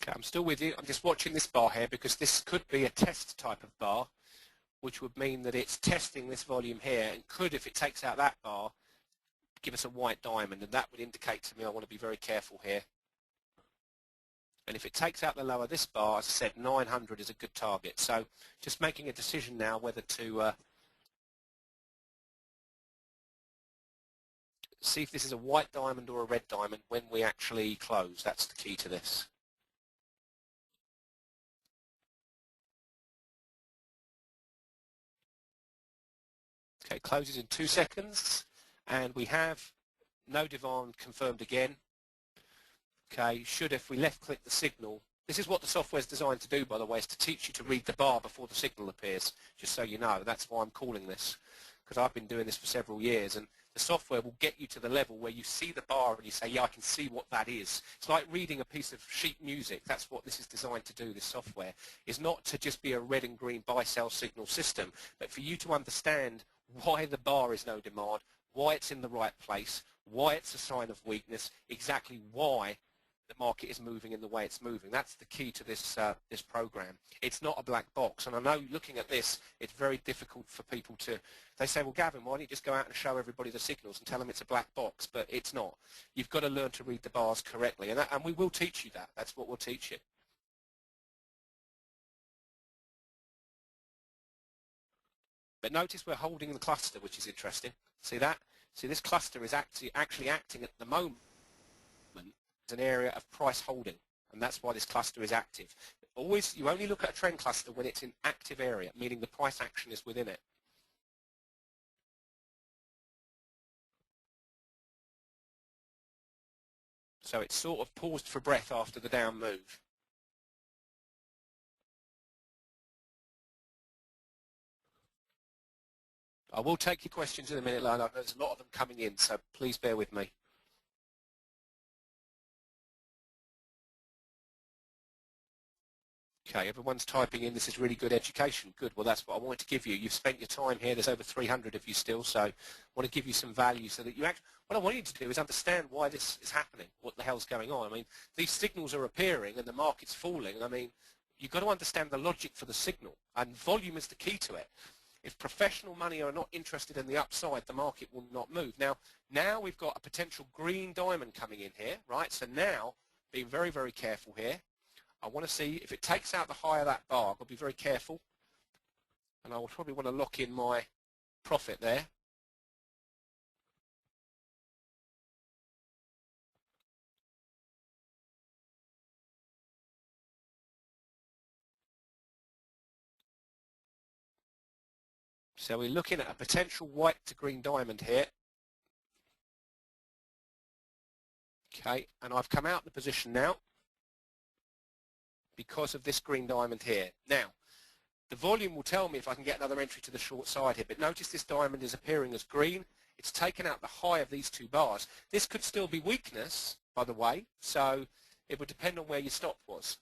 Okay, I'm still with you. I'm just watching this bar here because this could be a test type of bar, which would mean that it's testing this volume here and could, if it takes out that bar, give us a white diamond, and that would indicate to me I want to be very careful here. And if it takes out the lower this bar, as I said, 900 is a good target. So just making a decision now whether to see if this is a white diamond or a red diamond when we actually close. That's the key to this. Okay, closes in 2 seconds, and we have no demand confirmed again. Okay, should, if we left click the signal, this is what the software is designed to do, by the way, is to teach you to read the bar before the signal appears, just so you know. That's why I'm calling this, because I've been doing this for several years, and the software will get you to the level where you see the bar and you say, yeah, I can see what that is. It's like reading a piece of sheet music. That's what this is designed to do, this software, is not to just be a red and green buy-sell signal system, but for you to understand why the bar is no demand, why it's in the right place, why it's a sign of weakness, exactly why the market is moving in the way it's moving. That's the key to this this program. It's not a black box, and I know looking at this, it's very difficult for people to, they say, well, Gavin, why don't you just go out and show everybody the signals and tell them it's a black box? But it's not. You've got to learn to read the bars correctly, and we will teach you that. That's what we'll teach you. But notice we're holding the cluster, which is interesting. See that? See, this cluster is actually acting at the moment as an area of price holding, and that's why this cluster is active. Always, you only look at a trend cluster when it's in active area, meaning the price action is within it. So it's sort of paused for breath after the down move. I will take your questions in a minute, Lana. There's a lot of them coming in, so please bear with me. Okay, everyone's typing in. This is really good education. Good. Well, that's what I wanted to give you. You've spent your time here. There's over 300 of you still, so I want to give you some value so that you actually, what I want you to do is understand why this is happening, what the hell's going on. I mean, these signals are appearing and the market's falling. I mean, you've got to understand the logic for the signal, and volume is the key to it. If professional money are not interested in the upside, the market will not move. Now we've got a potential green diamond coming in here, right? So now, being very, very careful here. I want to see if it takes out the high of that bar. I'll be very careful, and I will probably want to lock in my profit there. So we're looking at a potential white to green diamond here. Okay, and I've come out of the position now because of this green diamond here. Now, the volume will tell me if I can get another entry to the short side here, but notice this diamond is appearing as green. It's taken out the high of these two bars. This could still be weakness, by the way, so it would depend on where your stop was.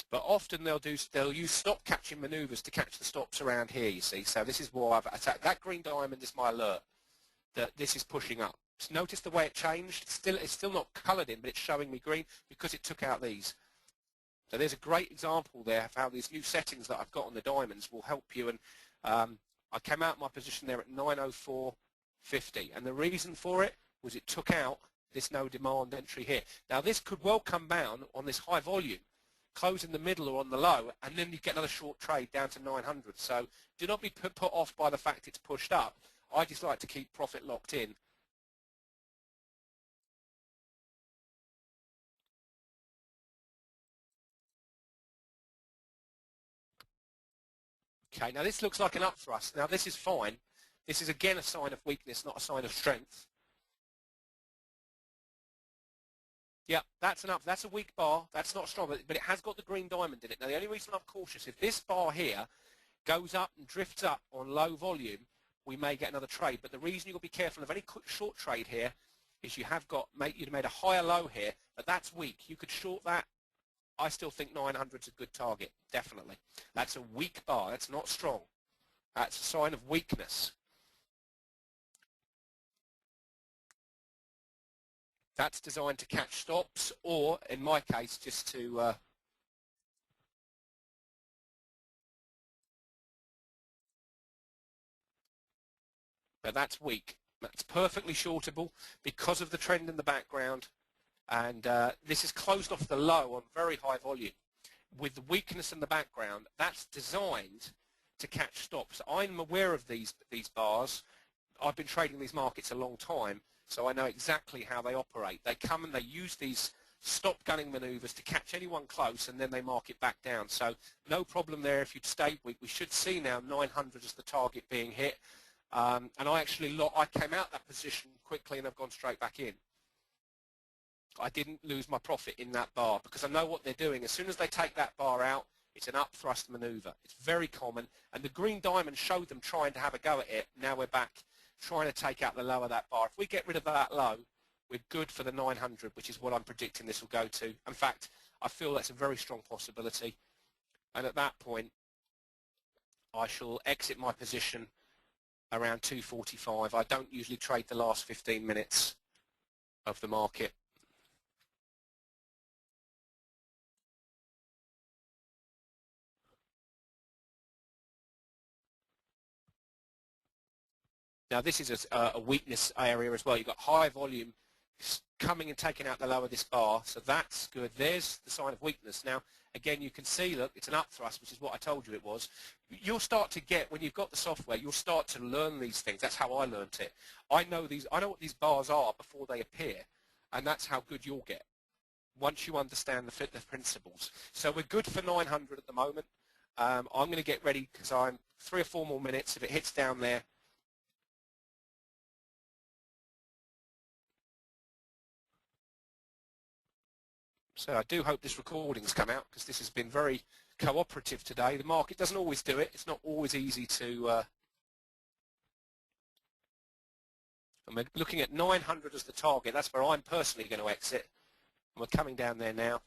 But often they'll use stop catching maneuvers to catch the stops around here, you see. So this is why I've attacked. That green diamond is my alert that this is pushing up. So notice the way it changed. It's still not coloured in, but it's showing me green because it took out these. So there's a great example there of how these new settings that I've got on the diamonds will help you. And I came out of my position there at 904.50, and the reason for it was it took out this no demand entry here. Now this could well come down on this high volume, close in the middle or on the low, and then you get another short trade down to 900. So do not be put off by the fact it's pushed up. I just like to keep profit locked in. Okay, now this looks like an up thrust. Now this is fine. This is again a sign of weakness, not a sign of strength. Yeah, that's an up. That's a weak bar. That's not strong, but it has got the green diamond in it. Now the only reason I'm cautious, if this bar here goes up and drifts up on low volume, we may get another trade. But the reason you've got to be careful of any short trade here is you'd made a higher low here, but that's weak. You could short that. I still think 900 is a good target, definitely. That's a weak bar. That's not strong. That's a sign of weakness. That's designed to catch stops, or in my case, just to but that's weak. That's perfectly shortable because of the trend in the background, and this is closed off the low on very high volume. With the weakness in the background, that's designed to catch stops. I'm aware of these bars. I've been trading these markets a long time, so I know exactly how they operate. They come and they use these stop gunning maneuvers to catch anyone close, and then they mark it back down. So no problem there if you'd stayed weak. We should see now 900 as the target being hit. And I came out that position quickly and I've gone straight back in. I didn't lose my profit in that bar because I know what they're doing. As soon as they take that bar out, it's an up thrust maneuver. It's very common, and the green diamond showed them trying to have a go at it. Now we're back trying to take out the low of that bar. If we get rid of that low, we're good for the 900, which is what I'm predicting this will go to. In fact, I feel that's a very strong possibility, and at that point I shall exit my position around 245. I don't usually trade the last 15 minutes of the market. Now this is a weakness area as well. You've got high volume coming and taking out the low of this bar, so that's good. There's the sign of weakness. Now again, you can see, look, it's an up thrust, which is what I told you it was. You'll start to get, when you've got the software, you'll start to learn these things. That's how I learned it. I know what these bars are before they appear, and that's how good you'll get once you understand the principles. So we're good for 900 at the moment. I'm going to get ready because I'm 3 or 4 more minutes. If it hits down there, so I do hope this recording's come out because this has been very cooperative today. The market doesn't always do it. It's not always easy to... and we're looking at 900 as the target. That's where I'm personally going to exit. And we're coming down there now.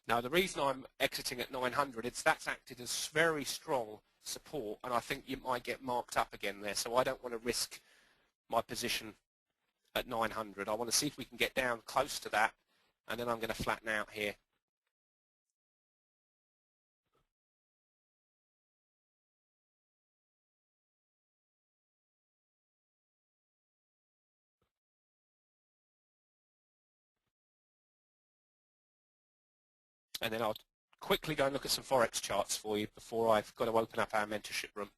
Now, the reason I'm exiting at 900, that's acted as very strong support, and I think you might get marked up again there, so I don't want to risk my position at 900. I want to see if we can get down close to that, and then I'm going to flatten out here. And then I'll quickly go and look at some Forex charts for you before I've got to open up our mentorship room.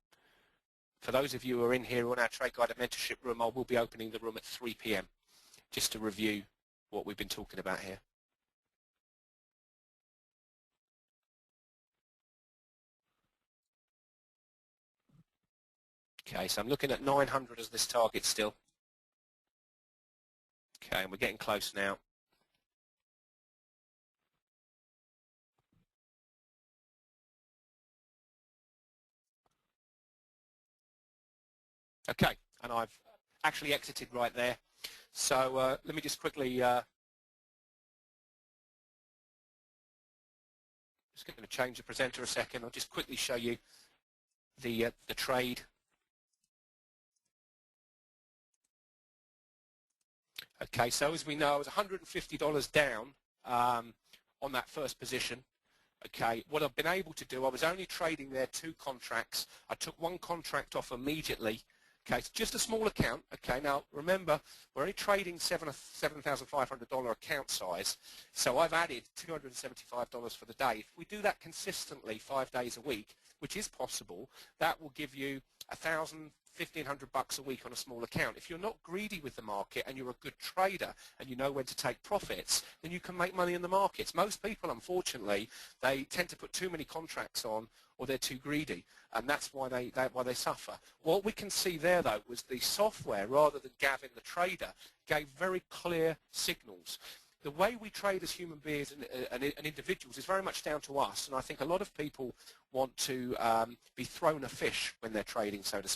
For those of you who are in here on our Trade Guided mentorship room, I will be opening the room at 3 p.m. just to review what we've been talking about here. Okay, so I'm looking at 900 as this target still. Okay, and we're getting close now. Okay, and I've actually exited right there. So let me just quickly, just going to change the presenter a second. I'll just quickly show you the trade. Okay, so as we know, I was $150 down on that first position. Okay, what I've been able to do, I was only trading there 2 contracts. I took 1 contract off immediately. Okay, it's just a small account. Okay, now remember, we're only trading $7,500 account size, so I've added $275 for the day. If we do that consistently 5 days a week, which is possible, that will give you $1,500 a week on a small account. If you're not greedy with the market and you're a good trader and you know when to take profits, then you can make money in the markets. Most people, unfortunately, they tend to put too many contracts on, or they're too greedy, and that's why they suffer. What we can see there, though, was the software, rather than Gavin the trader, gave very clear signals. the way we trade as human beings and individuals is very much down to us. And I think a lot of people want to be thrown a fish when they're trading, so to speak.